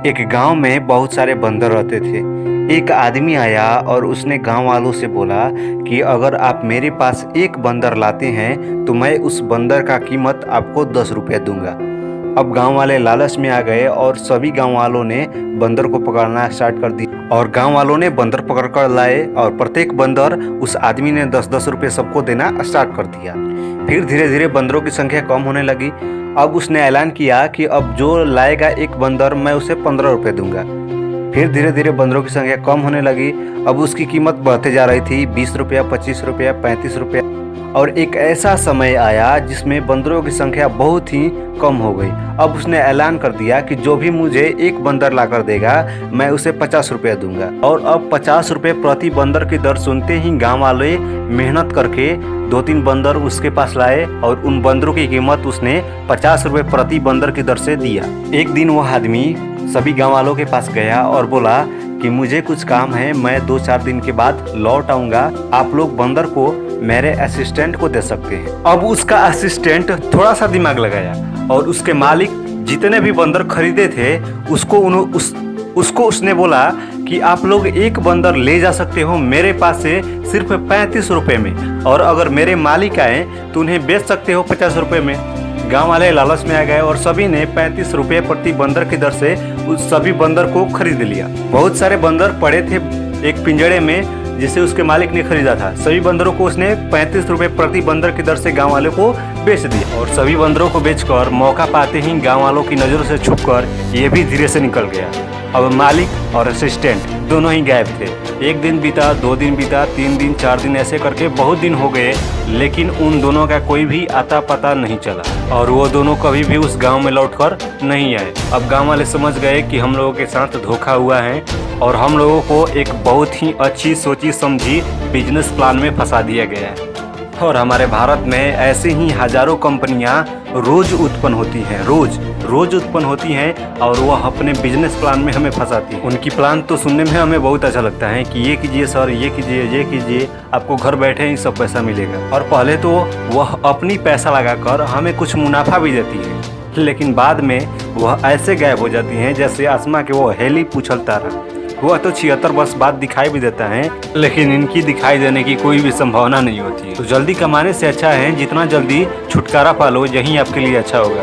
एक गांव में बहुत सारे बंदर रहते थे। एक आदमी आया और उसने गांव वालों से बोला कि अगर आप मेरे पास एक बंदर लाते हैं तो मैं उस बंदर का कीमत आपको 10 रुपये दूंगा। अब गांव वाले लालच में आ गए और सभी गांव वालों ने बंदर को पकड़ना स्टार्ट कर दिया और गांव वालों ने बंदर पकड़ कर लाए और प्रत्येक बंदर उस आदमी ने 10-10 रुपये सबको देना स्टार्ट कर दिया। फिर धीरे धीरे बंदरों की संख्या कम होने लगी। अब उसने ऐलान किया कि अब जो लाएगा एक बंदर मैं उसे 15 रुपये दूंगा। फिर धीरे धीरे बंदरों की संख्या कम होने लगी। अब उसकी कीमत बढ़ते जा रही थी, 20 रुपया, 25 रुपया, 35 रुपया। और एक ऐसा समय आया जिसमें बंदरों की संख्या बहुत ही कम हो गई। अब उसने ऐलान कर दिया कि जो भी मुझे एक बंदर लाकर देगा मैं उसे 50 रुपये दूंगा। और अब 50 रुपये प्रति बंदर की दर सुनते ही गांव वाले मेहनत करके 2-3 बंदर उसके पास लाए और उन बंदरों की कीमत उसने 50 रुपये प्रति बंदर की दर से दिया। एक दिन वह आदमी सभी गांव वालों के पास गया और बोला कि मुझे कुछ काम है, मैं 2-4 दिन के बाद लौट आऊँगा, आप लोग बंदर को मेरे असिस्टेंट को दे सकते हैं। अब उसका असिस्टेंट थोड़ा सा दिमाग लगाया और उसके मालिक जितने भी बंदर खरीदे थे उसको उसने बोला कि आप लोग एक बंदर ले जा सकते हो मेरे पास से सिर्फ 35 रुपये में, और अगर मेरे मालिक आए तो उन्हें बेच सकते हो 50 रुपये में। गांव वाले लालच में आ गए और सभी ने 35 रुपये प्रति बंदर की दर से उस सभी बंदर को खरीद लिया। बहुत सारे बंदर पड़े थे एक पिंजड़े में जिसे उसके मालिक ने खरीदा था। सभी बंदरों को उसने 35 रुपये प्रति बंदर की दर से गांव वालों को बेच दिया और सभी बंदरों को बेचकर मौका पाते ही गांव वालों की नज़रों से छुपकर ये भी धीरे से निकल गया। अब मालिक और असिस्टेंट दोनों ही गायब थे। 1 दिन बीता, 2 दिन बीता, 3 दिन, 4 दिन, ऐसे करके बहुत दिन हो गए, लेकिन उन दोनों का कोई भी आता पता नहीं चला और वो दोनों कभी भी उस गांव में लौटकर नहीं आए। अब गांव वाले समझ गए कि हम लोगों के साथ धोखा हुआ है और हम लोगों को एक बहुत ही अच्छी सोची समझी बिजनेस प्लान में फंसा दिया गया है। और हमारे भारत में ऐसे ही हजारों कंपनियां रोज उत्पन्न होती हैं, रोज उत्पन्न होती हैं और वह अपने बिजनेस प्लान में हमें फंसाती हैं। उनकी प्लान तो सुनने में हमें बहुत अच्छा लगता है कि ये कीजिए सर, ये कीजिए, ये कीजिए, आपको घर बैठे ही सब पैसा मिलेगा। और पहले तो वह अपनी पैसा लगाकर हमें कुछ मुनाफा भी देती है, लेकिन बाद में वह ऐसे गायब हो जाती हैं जैसे आसमां के वो हेली पूछल तारा। वह तो 76 वर्ष बाद दिखाई भी देता है, लेकिन इनकी दिखाई देने की कोई भी संभावना नहीं होती है। तो जल्दी कमाने से अच्छा है जितना जल्दी छुटकारा पालो, यही आपके लिए अच्छा होगा।